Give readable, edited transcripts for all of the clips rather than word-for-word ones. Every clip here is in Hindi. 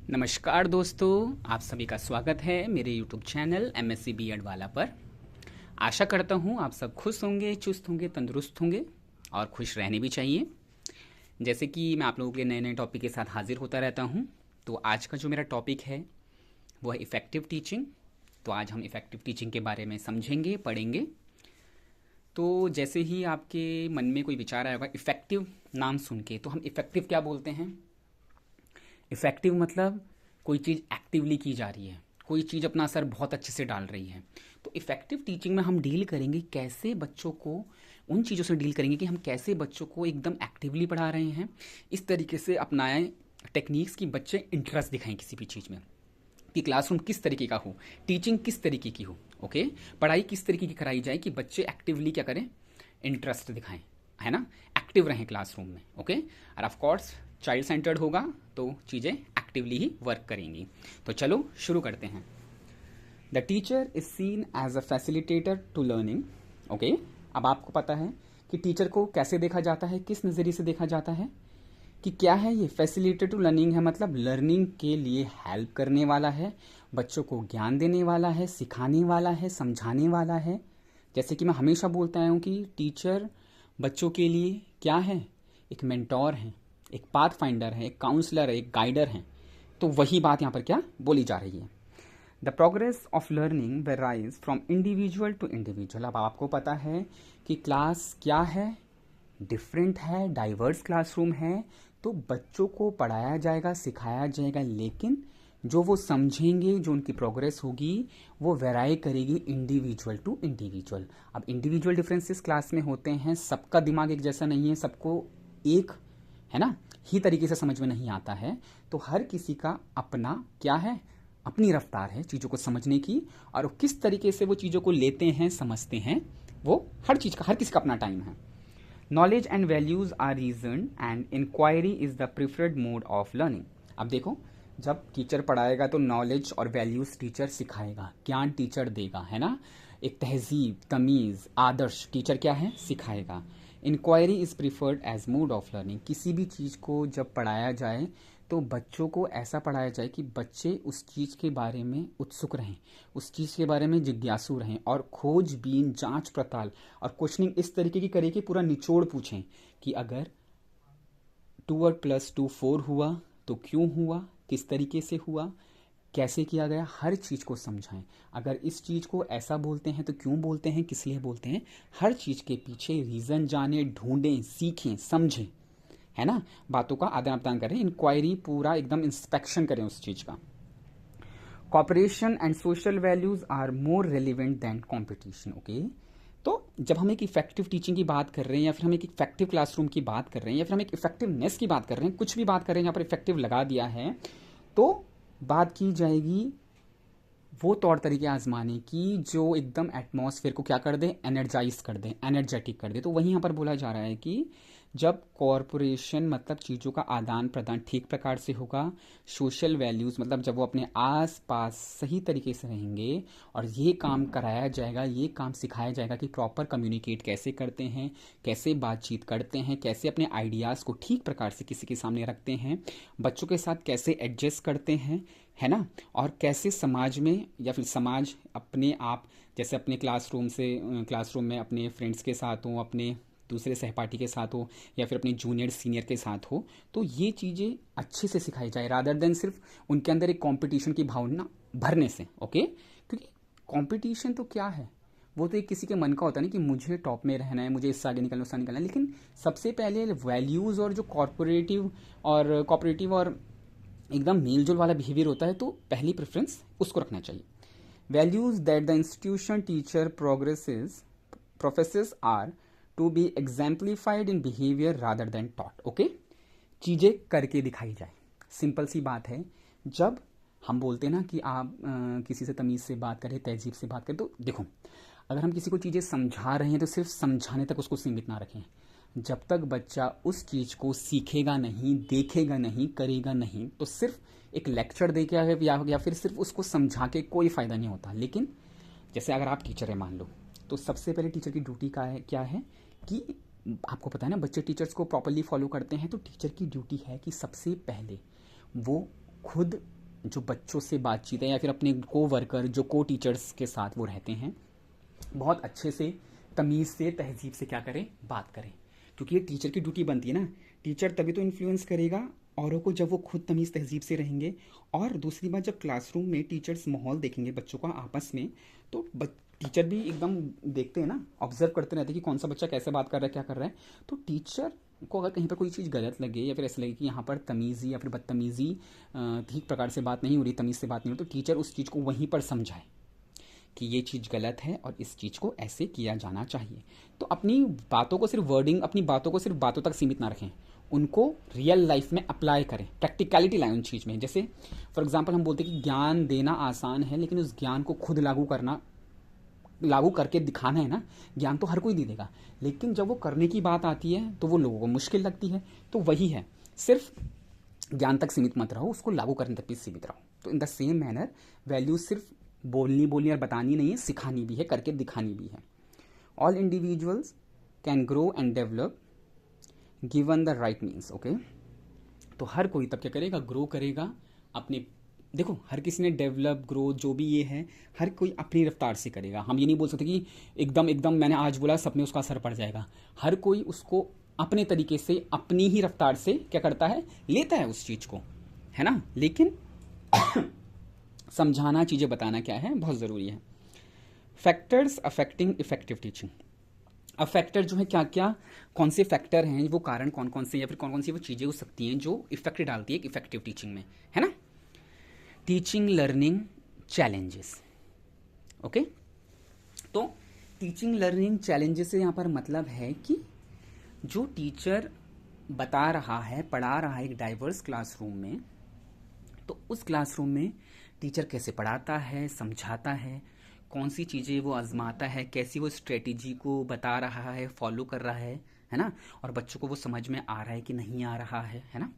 नमस्कार दोस्तों, आप सभी का स्वागत है मेरे यूट्यूब चैनल एमएससी बीएड वाला पर। आशा करता हूँ आप सब खुश होंगे, चुस्त होंगे, तंदुरुस्त होंगे और खुश रहने भी चाहिए। जैसे कि मैं आप लोगों के नए नए टॉपिक के साथ हाजिर होता रहता हूँ, तो आज का जो मेरा टॉपिक है वो है इफ़ेक्टिव टीचिंग। तो आज हम इफ़ेक्टिव टीचिंग के बारे में समझेंगे, पढ़ेंगे। तो जैसे ही आपके मन में कोई विचार आएगा इफ़ेक्टिव नाम सुन के, तो हम इफ़ेक्टिव क्या बोलते हैं? इफ़ेक्टिव मतलब कोई चीज़ एक्टिवली की जा रही है, कोई चीज़ अपना असर बहुत अच्छे से डाल रही है। तो इफ़ेक्टिव टीचिंग में हम डील करेंगे कैसे बच्चों को, उन चीज़ों से डील करेंगे कि हम कैसे बच्चों को एकदम एक्टिवली पढ़ा रहे हैं, इस तरीके से अपनाएं टेक्निक्स की बच्चे इंटरेस्ट दिखाएं किसी भी चीज़ में, कि क्लासरूम किस तरीके का हो, टीचिंग किस तरीके की हो, ओके, पढ़ाई किस तरीके की कराई जाए कि बच्चे एक्टिवली क्या करें, इंटरेस्ट दिखाएं, है ना, एक्टिव रहें क्लासरूम में, ओके। और ऑफ कोर्स चाइल्ड सेंटर्ड होगा तो चीज़ें एक्टिवली ही वर्क करेंगी। तो चलो शुरू करते हैं। The teacher is seen as a facilitator to learning, okay. अब आपको पता है कि टीचर को कैसे देखा जाता है, किस नज़रिए से देखा जाता है, कि क्या है ये फैसिलिटेटर टू लर्निंग है, मतलब लर्निंग के लिए हेल्प करने वाला है, बच्चों को ज्ञान देने वाला है, सिखाने वाला है, समझाने वाला है। जैसे कि मैं हमेशा बोलता हूँ कि टीचर बच्चों के लिए क्या है, एक मेंटोर है, एक पाथ फाइंडर है, एक काउंसलर है, एक गाइडर है। तो वही बात यहाँ पर क्या बोली जा रही है। The progress of learning varies from individual to individual. अब आपको पता है कि क्लास क्या है, डिफरेंट है, डाइवर्स क्लासरूम है। तो बच्चों को पढ़ाया जाएगा, सिखाया जाएगा, लेकिन जो वो समझेंगे, जो उनकी प्रोग्रेस होगी, वो वेराई करेगी इंडिविजुअल टू इंडिविजुअल। अब इंडिविजुअल डिफरेंसेस क्लास में होते हैं, सबका दिमाग एक जैसा नहीं है, सबको एक, है ना, ही तरीके से समझ में नहीं आता है। तो हर किसी का अपना क्या है, अपनी रफ्तार है चीज़ों को समझने की, और किस तरीके से वो चीज़ों को लेते हैं, समझते हैं, वो हर चीज़ का, हर किसी का अपना टाइम है। Knowledge and values are reason and inquiry is the preferred mode of learning. अब देखो, जब टीचर पढ़ाएगा तो नॉलेज और वैल्यूज टीचर सिखाएगा, ज्ञान टीचर देगा, है ना, एक तहजीब, तमीज़, आदर्श टीचर क्या है, सिखाएगा। Inquiry is preferred as mode of learning. किसी भी चीज़ को जब पढ़ाया जाए तो बच्चों को ऐसा पढ़ाया जाए कि बच्चे उस चीज़ के बारे में उत्सुक रहें, उस चीज़ के बारे में जिज्ञासु रहें, और खोजबीन, जांच पड़ताल और क्वेश्चनिंग इस तरीके की करें कि पूरा निचोड़ पूछें कि अगर 2+2 4 हुआ तो क्यों हुआ, किस तरीके से हुआ, कैसे किया गया, हर चीज़ को समझाएं। अगर इस चीज़ को ऐसा बोलते हैं तो क्यों बोलते हैं, किस लिए बोलते हैं, हर चीज़ के पीछे रीज़न जाने, ढूंढें, सीखें, समझें, है ना, बातों का आदान प्रदान करें, इंक्वायरी पूरा एकदम इंस्पेक्शन करें उस चीज़ का। Cooperation and social values are more relevant than competition, okay. तो जब हम एक इफेक्टिव टीचिंग की बात कर रहे हैं, या फिर हम एक इफेक्टिव क्लासरूम की बात कर रहे हैं, या फिर हम एक इफेक्टिवनेस की बात कर रहे हैं, कुछ भी बात कर रहे हैं, यहाँ पर इफेक्टिव लगा दिया है, तो बात की जाएगी वो तौर तरीके आजमाने की जो एकदम एटमॉस्फेयर को क्या कर दे, एनर्जाइज कर दे, एनर्जेटिक कर दे। तो वहीं यहाँ पर बोला जा रहा है कि जब कॉरपोरेशन मतलब चीज़ों का आदान प्रदान ठीक प्रकार से होगा, सोशल वैल्यूज़ मतलब जब वो अपने आस पास सही तरीके से रहेंगे, और ये काम कराया जाएगा, ये काम सिखाया जाएगा कि प्रॉपर कम्युनिकेट कैसे करते हैं, कैसे बातचीत करते हैं, कैसे अपने आइडियाज़ को ठीक प्रकार से किसी के सामने रखते हैं, बच्चों के साथ कैसे एडजस्ट करते हैं, है ना, और कैसे समाज में, या फिर समाज अपने आप, जैसे अपने क्लासरूम में अपने फ्रेंड्स के साथ हो, अपने दूसरे सहपाठी के साथ हो, या फिर अपने जूनियर सीनियर के साथ हो, तो ये चीज़ें अच्छे से सिखाई जाए, रादर देन सिर्फ उनके अंदर एक कंपटीशन की भावना भरने से, ओके। क्योंकि कंपटीशन तो क्या है, वो तो एक किसी के मन का होता है ना कि मुझे टॉप में रहना है, मुझे इससे आगे निकलना, उससे निकलना है, लेकिन सबसे पहले वैल्यूज़ और जो कॉपरेटिव और एकदम मेलजोल वाला बिहेवियर होता है, तो पहली प्रेफरेंस उसको रखना चाहिए। Values that the institution teacher professes are to be exemplified in behaviour rather than taught, okay. चीज़ें करके दिखाई जाए, सिंपल सी बात है। जब हम बोलते हैं ना कि आप किसी से तमीज़ से बात करें, तहजीब से बात करें, तो देखो, अगर हम किसी को चीज़ें समझा रहे हैं तो सिर्फ समझाने तक उसको सीमित ना रखें। जब तक बच्चा उस चीज़ को सीखेगा नहीं, देखेगा नहीं, करेगा नहीं, तो सिर्फ एक लेक्चर दे के या फिर सिर्फ उसको समझा के कोई फ़ायदा नहीं होता। लेकिन जैसे अगर आप टीचर है मान लो, तो सबसे पहले टीचर की ड्यूटी का है क्या है कि आपको पता है ना, बच्चे टीचर्स को प्रॉपरली फॉलो करते हैं, तो टीचर की ड्यूटी है कि सबसे पहले वो खुद जो बच्चों से बातचीत है या फिर अपने को वर्कर जो को टीचर्स के साथ वो रहते हैं, बहुत अच्छे से तमीज़ से तहजीब से क्या करें, बात करें। क्योंकि ये टीचर की ड्यूटी बनती है ना, टीचर तभी तो इन्फ्लुएंस करेगा औरों को जब वो खुद तमीज़ तहजीब से रहेंगे। और दूसरी बात, जब क्लासरूम में टीचर्स माहौल देखेंगे बच्चों का आपस में, तो टीचर भी एकदम देखते हैं ना, ऑब्जर्व करते रहते हैं कि कौन सा बच्चा कैसे बात कर रहा है, क्या कर रहा है। तो टीचर को अगर कहीं पर कोई चीज़ गलत लगे या फिर ऐसा लगे कि यहाँ पर तमीज़ी या फिर बदतमीज़ी ठीक प्रकार से बात नहीं हो रही, तमीज़ से बात नहीं हो रही, तो टीचर उस चीज़ को वहीं पर समझाए कि ये चीज़ गलत है और इस चीज़ को ऐसे किया जाना चाहिए। तो अपनी बातों को सिर्फ वर्डिंग, अपनी बातों को सिर्फ बातों तक सीमित ना रखें, उनको रियल लाइफ में अप्लाई करें, प्रैक्टिकलिटी लाएं उन चीज़ में। जैसे फॉर एग्जांपल हम बोलते हैं कि ज्ञान देना आसान है, लेकिन उस ज्ञान को खुद लागू करके दिखाना है ना। ज्ञान तो हर कोई दे देगा, लेकिन जब वो करने की बात आती है तो वो लोगों को मुश्किल लगती है। तो वही है, सिर्फ ज्ञान तक सीमित मत रहो, उसको लागू करने तक भी सीमित रहो। तो in the same manner value सिर्फ बोलनी और बतानी नहीं है, सिखानी भी है, करके दिखानी भी है। All individuals can grow and develop given the right means. Okay, तो हर कोई तब क्या करेगा, ग्रो करेगा अपने, देखो हर किसी ने डेवलप ग्रो जो भी ये है, हर कोई अपनी रफ्तार से करेगा। हम ये नहीं बोल सकते कि एकदम मैंने आज बोला सब में उसका असर पड़ जाएगा। हर कोई उसको अपने तरीके से अपनी ही रफ्तार से क्या करता है, लेता है उस चीज़ को, है ना। लेकिन समझाना, चीज़ें बताना क्या है, बहुत ज़रूरी है। Factors affecting effective teaching. अब फैक्टर जो है क्या क्या, कौन से फैक्टर हैं, वो कारण कौन कौन से या फिर कौन कौन सी वो चीज़ें हो सकती हैं जो इफेक्ट डालती है इफेक्टिव टीचिंग में, है ना। Teaching learning challenges. ओके, तो टीचिंग लर्निंग चैलेंजेस से यहाँ पर मतलब है कि जो टीचर बता रहा है, पढ़ा रहा है एक डाइवर्स क्लासरूम में, तो उस क्लासरूम में टीचर कैसे पढ़ाता है, समझाता है, कौन सी चीज़ें वो आजमाता है, कैसी वो स्ट्रेटेजी को बता रहा है, फॉलो कर रहा है ना। और बच्चों को वो समझ में आ रहा है कि नहीं आ रहा है ना।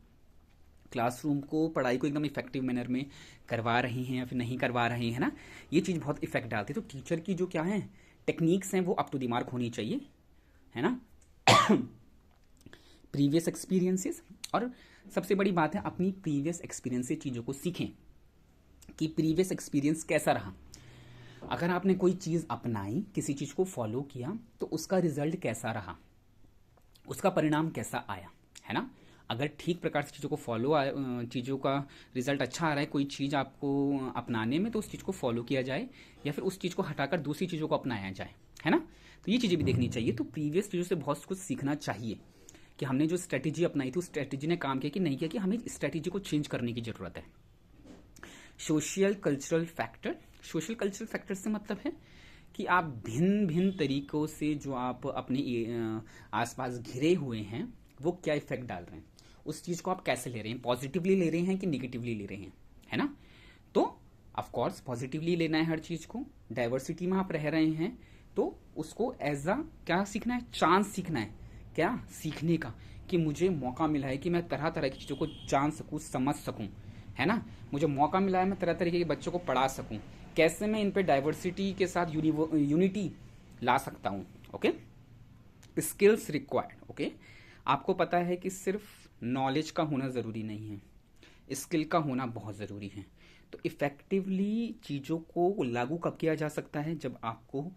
क्लासरूम को, पढ़ाई को एकदम इफेक्टिव मैनर में करवा रहे हैं या फिर नहीं करवा रहे हैं ना, ये चीज़ बहुत इफेक्ट डालती है। तो टीचर की जो क्या है टेक्निक्स हैं वो अप टू द मार्क होनी चाहिए, है ना। प्रीवियस एक्सपीरियंसेस, और सबसे बड़ी बात है अपनी प्रीवियस एक्सपीरियंस से चीज़ों को सीखें कि प्रीवियस एक्सपीरियंस कैसा रहा। अगर आपने कोई चीज़ अपनाई, किसी चीज़ को फॉलो किया, तो उसका रिजल्ट कैसा रहा, उसका परिणाम कैसा आया, है ना। अगर ठीक प्रकार से चीज़ों को चीज़ों का रिजल्ट अच्छा आ रहा है कोई चीज़ आपको अपनाने में, तो उस चीज़ को फॉलो किया जाए या फिर उस चीज़ को हटाकर दूसरी चीज़ों को अपनाया जाए, है ना। तो ये चीज़ें भी देखनी चाहिए। तो प्रीवियस चीज़ों से बहुत कुछ सीखना चाहिए कि हमने जो स्ट्रेटेजी अपनाई थी उस स्ट्रेटेजी ने काम किया कि नहीं किया, कि हमें स्ट्रेटेजी को चेंज करने की ज़रूरत है। Social cultural factor. Social cultural factor से मतलब है कि आप भिन्न भिन्न तरीकों से जो आप अपने आसपास घिरे हुए हैं वो क्या इफेक्ट डाल रहे हैं, उस चीज़ को आप कैसे ले रहे हैं, पॉजिटिवली ले रहे हैं कि निगेटिवली ले रहे हैं, है ना। तो ऑफ कोर्स पॉजिटिवली लेना है हर चीज़ को। डाइवर्सिटी में आप रह रहे हैं तो उसको एज अ क्या सीखना है, चांस सीखना है, क्या सीखने का, कि मुझे मौका मिला है कि मैं तरह तरह की चीज़ों को जान सकूँ, समझ सकूँ, है ना। मुझे मौका मिला है मैं तरह तरीके के बच्चों को पढ़ा सकूँ, कैसे मैं इन पे डाइवर्सिटी के साथ यूनिटी ला सकता हूँ। Okay, skills required. ओके, आपको पता है कि सिर्फ नॉलेज का होना ज़रूरी नहीं है, स्किल का होना बहुत ज़रूरी है। तो इफ़ेक्टिवली चीज़ों को लागू कब किया जा सकता है, जब आपको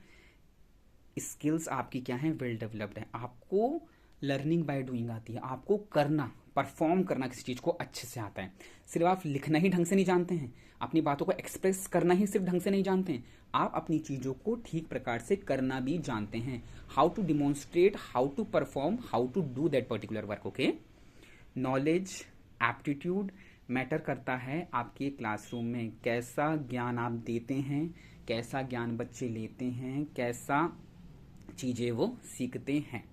स्किल्स आपकी क्या है, वेल डेवलप्ड है, आपको लर्निंग बाय डूइंग आती है, आपको करना, परफॉर्म करना किसी चीज़ को अच्छे से आता है। सिर्फ आप लिखना ही ढंग से नहीं जानते हैं, अपनी बातों को एक्सप्रेस करना ही सिर्फ ढंग से नहीं जानते हैं, आप अपनी चीज़ों को ठीक प्रकार से करना भी जानते हैं। How to demonstrate, how to perform, how to do that particular work. Okay, knowledge, aptitude matter करता है आपके क्लासरूम में, कैसा ज्ञान आप देते हैं, कैसा ज्ञान बच्चे लेते हैं, कैसा चीज़ें वो सीखते हैं।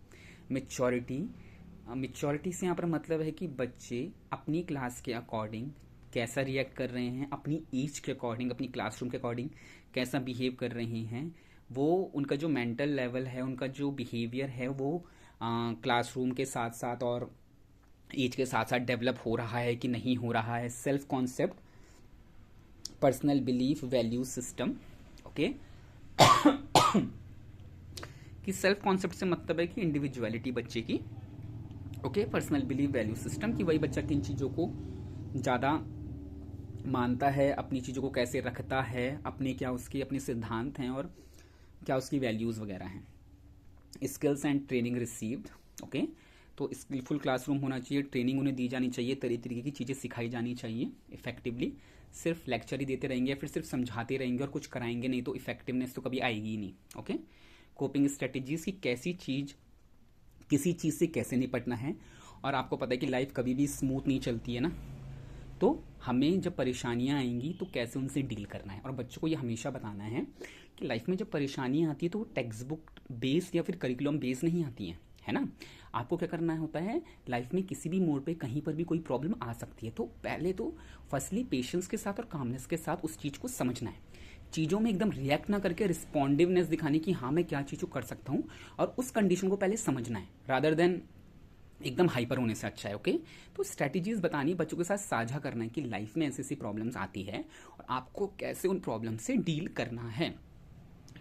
मैच्योरिटी से यहाँ पर मतलब है कि बच्चे अपनी क्लास के अकॉर्डिंग कैसा रिएक्ट कर रहे हैं, अपनी एज के अकॉर्डिंग, अपनी क्लासरूम के अकॉर्डिंग कैसा बिहेव कर रहे हैं, वो उनका जो मेंटल लेवल है, उनका जो बिहेवियर है वो क्लासरूम के साथ साथ और एज के साथ साथ डेवलप हो रहा है कि नहीं हो रहा है। Self concept, personal belief, value system. Okay, कि सेल्फ कॉन्सेप्ट से मतलब है कि इंडिविजुअलिटी बच्चे की। Okay, personal belief, value system, कि वही बच्चा किन चीज़ों को ज़्यादा मानता है, अपनी चीज़ों को कैसे रखता है, अपने क्या उसके अपने सिद्धांत हैं और क्या उसकी वैल्यूज़ वगैरह हैं। Skills and training received, okay. तो स्किलफुल क्लासरूम होना चाहिए, ट्रेनिंग उन्हें दी जानी चाहिए, तरह तरीके की चीज़ें सिखाई जानी चाहिए इफेक्टिवली। सिर्फ लेक्चर ही देते रहेंगे या फिर सिर्फ समझाते रहेंगे और कुछ कराएंगे नहीं तो इफेक्टिवनेस तो कभी आएगी ही नहीं, ओके। कोपिंग स्ट्रेटेजीज की कैसी चीज़, किसी चीज़ से कैसे निपटना है। और आपको पता है कि लाइफ कभी भी स्मूथ नहीं चलती है ना, तो हमें जब परेशानियां आएंगी तो कैसे उनसे डील करना है। और बच्चों को ये हमेशा बताना है कि लाइफ में जब परेशानियां आती है तो वो टेक्स्ट बुक बेस्ड या फिर करिकुलम बेस्ड नहीं आती हैं, है ना। आपको क्या करना होता है, लाइफ में किसी भी मोड़ पे कहीं पर भी कोई प्रॉब्लम आ सकती है, तो पहले तो फर्स्टली पेशेंस के साथ और कामनेस के साथ उस चीज़ को समझना है। चीज़ों में एकदम रिएक्ट ना करके रिस्पॉन्डिवनेस दिखाने की, हाँ मैं क्या चीज़ को कर सकता हूँ, और उस कंडीशन को पहले समझना है रादर देन एकदम हाइपर होने से अच्छा है, ओके। तो स्ट्रैटेजीज बतानी, बच्चों के साथ साझा करना है कि लाइफ में ऐसी ऐसी प्रॉब्लम्स आती है और आपको कैसे उन प्रॉब्लम से डील करना है।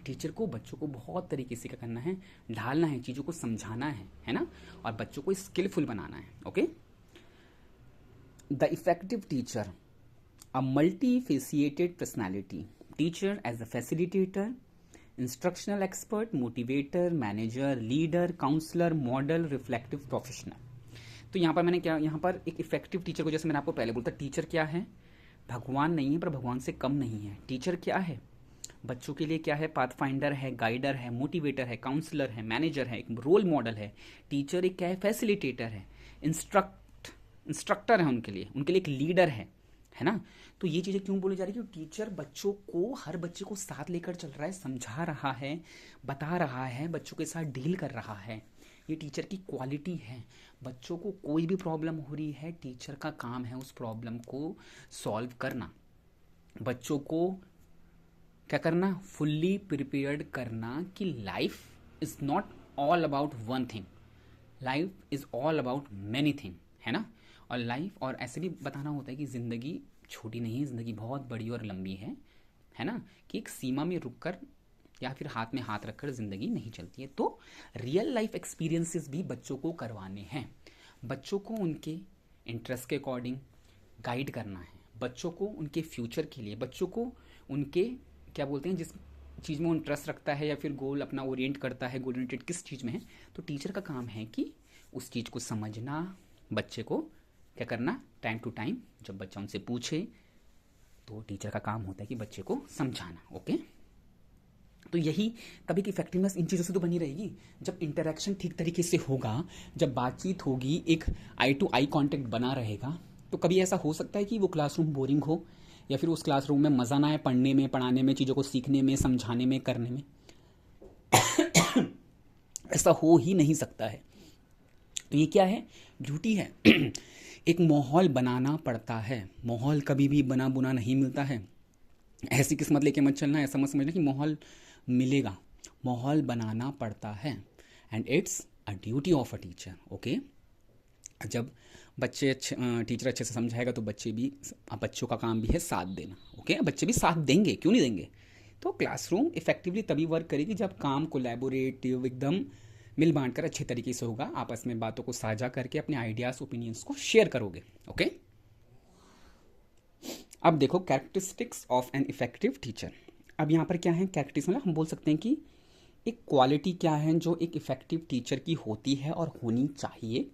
टीचर को बच्चों को बहुत तरीके से क्या करना है, ढालना है, चीज़ों को समझाना है ना, और बच्चों को स्किलफुल बनाना है, okay. The effective teacher, a multifaceted personality, teacher as a facilitator, instructional expert, motivator, manager, leader, counsellor, model, reflective professional. तो यहाँ पर मैंने क्या, यहाँ पर एक इफेक्टिव टीचर को, जैसे मैंने आपको पहले बोलता, टीचर क्या है, भगवान नहीं है पर भगवान से कम नहीं है। टीचर क्या है, बच्चों के लिए क्या है, पाथ फाइंडर है, गाइडर है, मोटिवेटर है, काउंसलर है, मैनेजर है, एक रोल मॉडल है। टीचर एक क्या है, फैसिलिटेटर है, इंस्ट्रक्टर है, उनके लिए एक लीडर है ना। तो ये चीज़ें क्यों बोली जा रही है, कि टीचर बच्चों को, हर बच्चे को साथ लेकर चल रहा है, समझा रहा है, बता रहा है, बच्चों के साथ डील कर रहा है। ये टीचर की क्वालिटी है। बच्चों को कोई भी प्रॉब्लम हो रही है, टीचर का काम है उस प्रॉब्लम को सॉल्व करना, बच्चों को क्या करना, फुल्ली प्रिपेयर्ड करना कि life is not all about one thing, life is all about many thing, है ना। और लाइफ, और ऐसे भी बताना होता है कि ज़िंदगी छोटी नहीं है, ज़िंदगी बहुत बड़ी और लंबी है ना, कि एक सीमा में रुककर या फिर हाथ में हाथ रखकर ज़िंदगी नहीं चलती है। तो रियल लाइफ एक्सपीरियंसेस भी बच्चों को करवाने हैं, बच्चों को उनके इंटरेस्ट के अकॉर्डिंग गाइड करना है, बच्चों को उनके फ्यूचर के लिए, बच्चों को उनके क्या बोलते हैं, जिस चीज़ में वो इंटरेस्ट रखता है या फिर गोल अपना ओरिएंट करता है, गोल ओरिएंटेड किस चीज़ में है, तो टीचर का काम है कि उस चीज़ को समझना, बच्चे को क्या करना, टाइम टू टाइम जब बच्चा उनसे पूछे तो टीचर का काम होता है कि बच्चे को समझाना, ओके। तो यही तभी की इफेक्टिवनेस इन चीज़ों से तो बनी रहेगी, जब इंटरेक्शन ठीक तरीके से होगा, जब बातचीत होगी, एक आई टू आई कांटेक्ट बना रहेगा। तो कभी ऐसा हो सकता है कि वो क्लासरूम बोरिंग हो या फिर उस क्लासरूम में मज़ा ना आए, पढ़ने में, पढ़ाने में, चीज़ों को सीखने में, समझाने में, करने में। ऐसा हो ही नहीं सकता है। तो ये क्या है, ड्यूटी है। एक माहौल बनाना पड़ता है, माहौल कभी भी बना बुना नहीं मिलता है। ऐसी किस्मत लेके मत चलना, ऐसा मत समझना कि माहौल मिलेगा, माहौल बनाना पड़ता है, and it's a duty of a teacher, okay. जब बच्चे टीचर अच्छे से समझाएगा तो बच्चों का काम भी है साथ देना, ओके। बच्चे भी साथ देंगे, क्यों नहीं देंगे। तो क्लासरूम इफेक्टिवली तभी वर्क करेगी जब काम कोलैबोरेटिव, एकदम मिल बांट कर अच्छे तरीके से होगा, आपस में बातों को साझा करके अपने आइडियाज़, ओपिनियंस को शेयर करोगे, ओके। अब देखो characteristics of an effective teacher. अब यहाँ पर क्या है कैरेक्टरिस्टिक्स, मतलब हम बोल सकते हैं कि एक क्वालिटी क्या है जो एक इफेक्टिव टीचर की होती है और होनी चाहिए।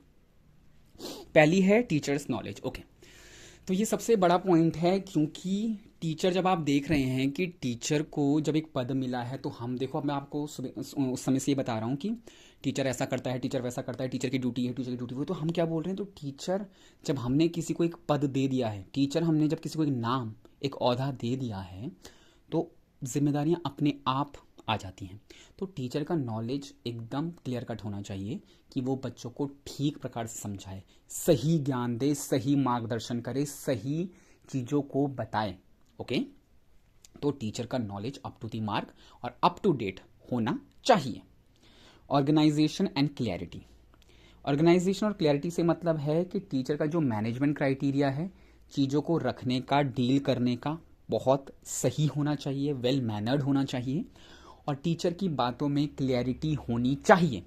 पहली है टीचर्स नॉलेज, ओके। तो ये सबसे बड़ा पॉइंट है, क्योंकि टीचर, जब आप देख रहे हैं कि टीचर को जब एक पद मिला है, तो हम देखो, अब मैं आपको उस समय से ये बता रहा हूँ कि टीचर ऐसा करता है, टीचर वैसा करता है, टीचर की ड्यूटी है, टीचर की ड्यूटी वो, तो हम क्या बोल रहे हैं, तो टीचर, जब हमने किसी को एक पद दे दिया है, टीचर हमने जब किसी को एक नाम, एक ओहदा दे दिया है, तो जिम्मेदारियां अपने आप आ जाती हैं। तो टीचर का नॉलेज एकदम क्लियर कट होना चाहिए कि वो बच्चों को ठीक प्रकार से समझाए, सही ज्ञान दे, सही मार्गदर्शन करे, सही चीज़ों को बताए, ओके। तो टीचर का knowledge up to the mark और अप टू डेट होना चाहिए। ऑर्गेनाइजेशन एंड क्लैरिटी, ऑर्गेनाइजेशन और क्लैरिटी से मतलब है कि टीचर का जो मैनेजमेंट क्राइटेरिया है, चीज़ों को रखने का, डील करने का, बहुत सही होना चाहिए, वेल मैनर्ड होना चाहिए, और टीचर की बातों में क्लैरिटी होनी चाहिए,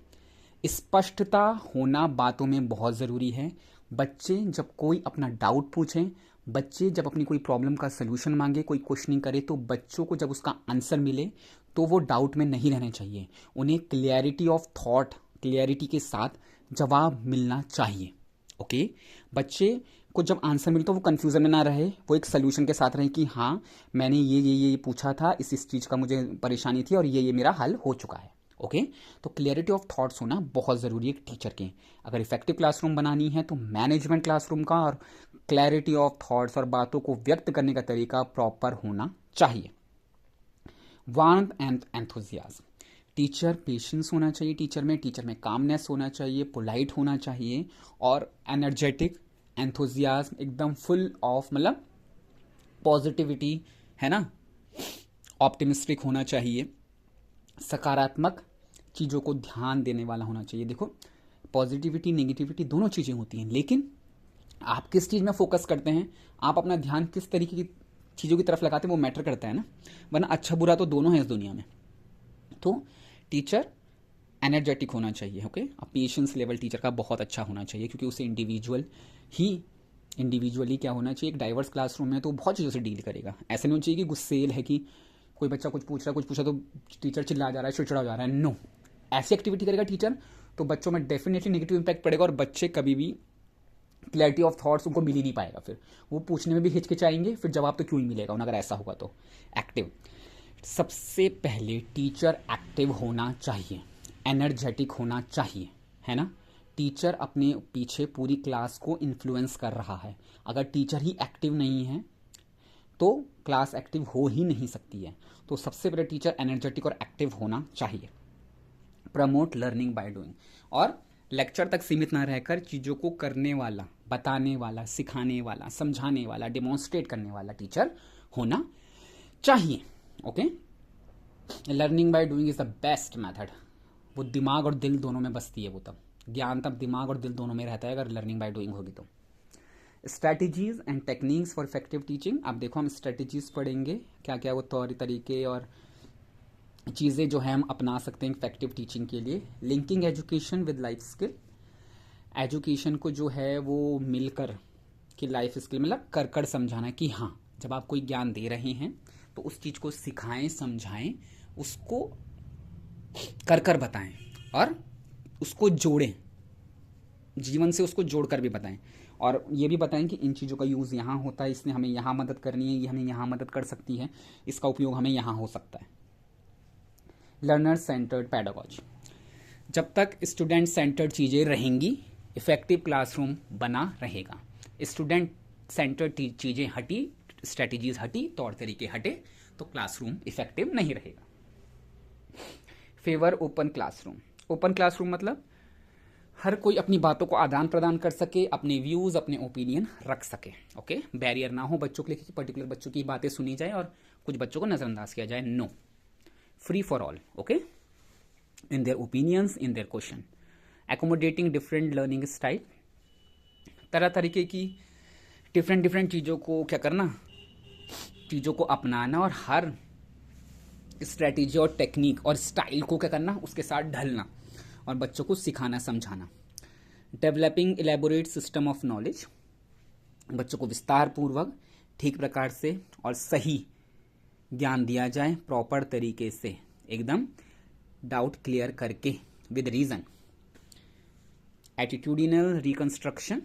स्पष्टता होना बातों में बहुत ज़रूरी है। बच्चे जब कोई अपना डाउट पूछें, बच्चे जब अपनी कोई प्रॉब्लम का सलूशन मांगे, कोई क्वेश्चनिंग करे, तो बच्चों को जब उसका आंसर मिले तो वो डाउट में नहीं रहने चाहिए। उन्हें क्लियरिटी ऑफ थॉट, क्लियरिटी के साथ जवाब मिलना चाहिए। ओके, बच्चे को जब आंसर मिले तो वो कंफ्यूजन में ना रहे, वो एक सोल्यूशन के साथ रहे कि हाँ मैंने ये पूछा था, इस चीज़ का मुझे परेशानी थी और ये मेरा हल हो चुका है। ओके, तो क्लियरिटी ऑफ थॉट्स होना बहुत ज़रूरी है टीचर के। अगर इफेक्टिव क्लासरूम बनानी है तो मैनेजमेंट क्लासरूम का और क्लैरिटी ऑफ थॉट्स और बातों को व्यक्त करने का तरीका प्रॉपर होना चाहिए। Warmth and enthusiasm, teacher patience होना चाहिए, टीचर में कामनेस होना चाहिए, पोलाइट होना चाहिए और एनर्जेटिक, एंथुजियाज्म, एकदम फुल ऑफ मतलब पॉजिटिविटी है ना, ऑप्टिमिस्टिक होना चाहिए, सकारात्मक चीज़ों को ध्यान देने वाला होना चाहिए। देखो पॉजिटिविटी नेगेटिविटी दोनों चीज़ें होती हैं, लेकिन आप किस चीज़ में फोकस करते हैं, आप अपना ध्यान किस तरीके की चीज़ों की तरफ लगाते हैं, वो मैटर करता है ना, वरना अच्छा बुरा तो दोनों है इस दुनिया में। तो टीचर एनर्जेटिक होना चाहिए। ओके, अब पेशेंस लेवल टीचर का बहुत अच्छा होना चाहिए, क्योंकि उसे इंडिविजुअली क्या होना चाहिए, एक डाइवर्स क्लासरूम में तो बहुत चीज़ों से डील करेगा। ऐसा नहीं होना चाहिए कि गुस्सेल है कि कोई बच्चा कुछ पूछा तो टीचर चिल्ला जा रहा है, चिड़चिड़ा जा रहा है। नो, ऐसी एक्टिविटी करेगा टीचर तो बच्चों में डेफिनेटली नेगेटिव इंपैक्ट पड़ेगा और बच्चे कभी भी क्लैरिटी ऑफ थॉट्स उनको मिल ही नहीं पाएगा, फिर वो पूछने में भी हिचकिचाएंगे, फिर जवाब तो क्यों ही मिलेगा उन्हें अगर ऐसा होगा तो। एक्टिव, सबसे पहले टीचर एक्टिव होना चाहिए, एनर्जेटिक होना चाहिए, है ना। टीचर अपने पीछे पूरी क्लास को इन्फ्लुएंस कर रहा है। अगर टीचर ही एक्टिव नहीं है तो क्लास एक्टिव हो ही नहीं सकती है। तो सबसे पहले टीचर एनर्जेटिक और एक्टिव होना चाहिए। प्रमोट लर्निंग बाय डूइंग, और लेक्चर तक सीमित ना रहकर चीज़ों को करने वाला, बताने वाला, सिखाने वाला, समझाने वाला, डेमोन्स्ट्रेट करने वाला टीचर होना चाहिए। Okay, learning by doing is the best method. वो दिमाग और दिल दोनों में बसती है, वो तब ज्ञान तब दिमाग और दिल दोनों में रहता है अगर लर्निंग बाय डूइंग होगी तो। Strategies and techniques for effective teaching, अब देखो हम स्ट्रैटेजीज पढ़ेंगे, क्या क्या वो तौर तरीके और चीज़ें जो है हम अपना सकते हैं इफेक्टिव टीचिंग के लिए। Linking education with life skill, education को जो है वो मिलकर कि लाइफ स्किल मतलब कर कर समझाना कि हाँ जब आप कोई ज्ञान दे रहे हैं तो उस चीज़ को सिखाएं, समझाएं, उसको कर कर बताएं और उसको जोड़ें, जीवन से उसको जोड़कर भी बताएं और ये भी बताएं कि इन चीज़ों का यूज़ यहाँ होता है, इसने हमें यहाँ मदद करनी है, ये हमें यहाँ मदद कर सकती है, इसका उपयोग हमें यहाँ हो सकता है। लर्नर सेंटर्ड पैडागॉजी, जब तक स्टूडेंट सेंटर्ड चीज़ें रहेंगी इफेक्टिव क्लासरूम बना रहेगा। स्टूडेंट सेंटर्ड चीज़ें हटी, स्ट्रेटजीज हटी, तौर तरीके हटे तो क्लासरूम इफेक्टिव नहीं रहेगा। Favour open classroom, open classroom मतलब हर कोई अपनी बातों को आदान प्रदान कर सके, अपने व्यूज़, अपने ओपिनियन रख सके। ओके, बैरियर ना हो बच्चों के लिए कि पर्टिकुलर बच्चों की बातें सुनी जाए और कुछ बच्चों को नज़रअंदाज किया जाए। No, free for all. Okay, in their opinions, in their question, accommodating different learning style, तरह तरीके की डिफरेंट चीज़ों को क्या करना, चीज़ों को अपनाना और हर स्ट्रेटेजी और टेक्निक और स्टाइल को क्या करना, उसके साथ ढलना और बच्चों को सिखाना, समझाना। Developing elaborate system of knowledge, बच्चों को विस्तार पूर्वक, ठीक प्रकार से और सही ज्ञान दिया जाए, प्रॉपर तरीके से, एकदम डाउट क्लियर करके, विद रीज़न। एटीट्यूडिनल रिकंस्ट्रक्शन,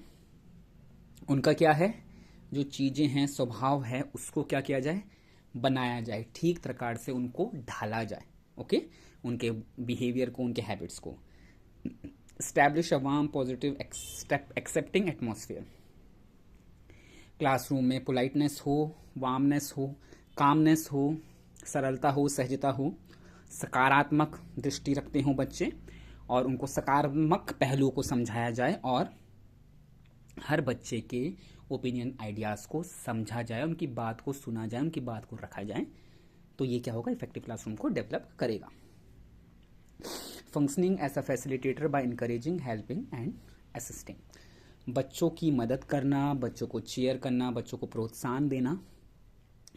उनका क्या है, जो चीज़ें हैं, स्वभाव है, उसको क्या किया जाए, बनाया जाए, ठीक प्रकार से उनको ढाला जाए। ओके, उनके बिहेवियर को, उनके हैबिट्स को। Establish a warm positive accepting atmosphere, classroom में पोलाइटनेस हो, वार्मनेस हो, कामनेस हो, सरलता हो, सहजता हो, सकारात्मक दृष्टि रखते हों बच्चे और उनको सकारात्मक पहलुओं को समझाया जाए और हर बच्चे के ओपिनियन, आइडियाज़ को समझा जाए, उनकी बात को सुना जाए, उनकी बात को रखा जाए, तो ये क्या होगा, इफेक्टिव क्लासरूम को डेवलप करेगा। Functioning as a facilitator by encouraging, helping and assisting, बच्चों की मदद करना, बच्चों को चेयर करना, बच्चों को प्रोत्साहन देना,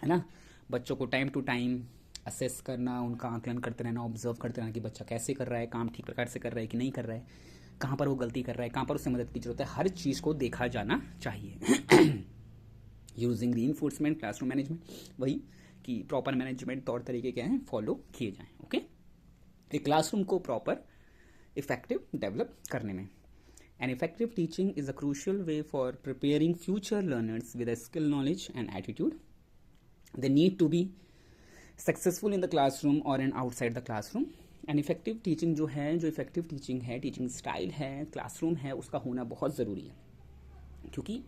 है ना, बच्चों को टाइम टू टाइम असेस करना, उनका आकलन करते रहना, ऑब्जर्व करते रहना कि बच्चा कैसे कर रहा है, काम ठीक प्रकार से कर रहा है कि नहीं कर रहा है, कहाँ पर वो गलती कर रहा है, कहाँ पर उससे मदद की जरूरत है, हर चीज़ को देखा जाना चाहिए। यूजिंग रीइंफोर्समेंट क्लासरूम मैनेजमेंट, वही कि प्रॉपर मैनेजमेंट तौर तरीके क्या हैं फॉलो किए जाएं। ओके, एक क्लासरूम को प्रॉपर इफेक्टिव डेवलप करने में। An effective teaching is a crucial way for preparing future learners with a skill, knowledge and attitude. They need to be successful in the classroom और and outside the classroom. And effective teaching जो है, जो इफेक्टिव टीचिंग है, टीचिंग स्टाइल है, क्लासरूम है, उसका होना बहुत ज़रूरी है, क्योंकि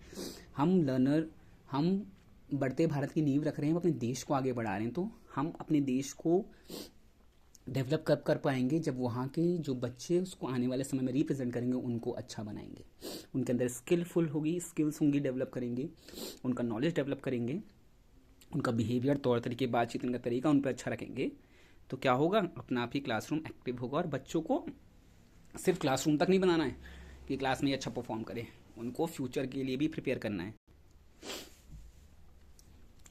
हम लर्नर, हम बढ़ते भारत की नींव रख रहे हैं, हम अपने देश को आगे बढ़ा रहे हैं। तो हम अपने देश को डेवलप कब कर पाएंगे, जब वहाँ के जो बच्चे उसको आने वाले समय में रिप्रेजेंट करेंगे, उनको अच्छा बनाएंगे, उनके अंदर स्किलफुल होगी, स्किल्स होंगी, डेवलप करेंगे, उनका नॉलेज डेवलप करेंगे, उनका बिहेवियर, तौर तरीके, बातचीत का तरीका उन पर अच्छा रखेंगे, तो क्या होगा, अपना आप ही क्लासरूम एक्टिव होगा। और बच्चों को सिर्फ क्लासरूम तक नहीं बनाना है कि क्लास में अच्छा परफॉर्म करे, उनको फ्यूचर के लिए भी प्रिपेयर करना है।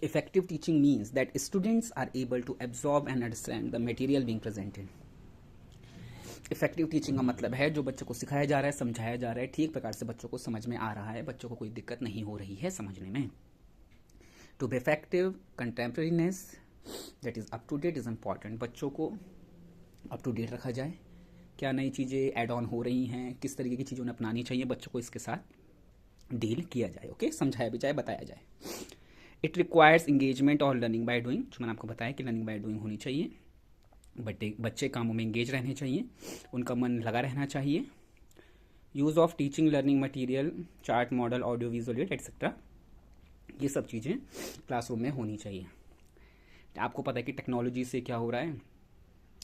Effective teaching means that students are able to absorb and understand the material being presented. Effective teaching का मतलब है जो बच्चों को सिखाया जा रहा है, समझाया जा रहा है, ठीक प्रकार से बच्चों को समझ में आ रहा है, बच्चों को कोई दिक्कत नहीं हो रही है समझने में। To be effective, contemporariness that is up to date is important. बच्चों को अप टू डेट रखा जाए, क्या नई चीज़ें एड ऑन हो रही हैं, किस तरीके की चीज़ें उन्हें अपनानी चाहिए, बच्चों को इसके साथ डील किया जाए। ओके, समझाया भी जाए, बताया जाए। इट रिक्वायर्स इंगेजमेंट और लर्निंग बाय डूइंग, जो मैंने आपको बताया कि लर्निंग बाय डूइंग होनी चाहिए। बच्चे कामों में इंगेज रहने चाहिए, उनका मन लगा रहना चाहिए। Use of teaching learning material, chart, model, audio visual add etcetera, ये सब चीज़ें क्लासरूम में होनी चाहिए। आपको पता है कि टेक्नोलॉजी से क्या हो रहा है,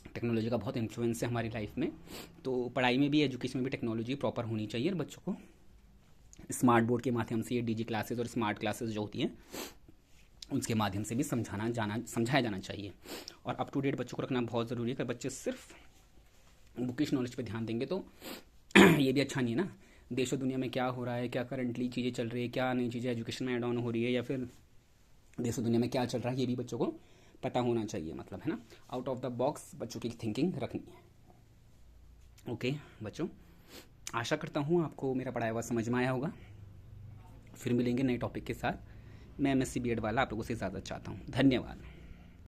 टेक्नोलॉजी का बहुत इन्फ्लुएंस है हमारी लाइफ में, तो पढ़ाई में भी, एजुकेशन में भी टेक्नोलॉजी प्रॉपर होनी चाहिए। और बच्चों को स्मार्ट बोर्ड के माध्यम से, ये डीजी क्लासेस और स्मार्ट क्लासेस जो होती हैं, उसके माध्यम से भी समझाया जाना चाहिए। और अप टू डेट बच्चों को रखना बहुत ज़रूरी है। अगर बच्चे सिर्फ बुकिश नॉलेज पे ध्यान देंगे तो ये भी अच्छा नहीं है ना। देश और दुनिया में क्या हो रहा है, क्या करंटली चीज़ें चल रही है, क्या नई चीज़ें एजुकेशन में एड ऑन हो रही है, या फिर देश और दुनिया में क्या चल रहा है, ये भी बच्चों को पता होना चाहिए, मतलब है ना। आउट ऑफ द बॉक्स बच्चों की थिंकिंग रखनी है। ओके बच्चों, आशा करता हूँ आपको मेरा पढ़ाया हुआ समझ में आया होगा। फिर मिलेंगे नए टॉपिक के साथ। मैं MSc B.Ed वाला आप लोगों से इजाज़त चाहता हूँ। धन्यवाद।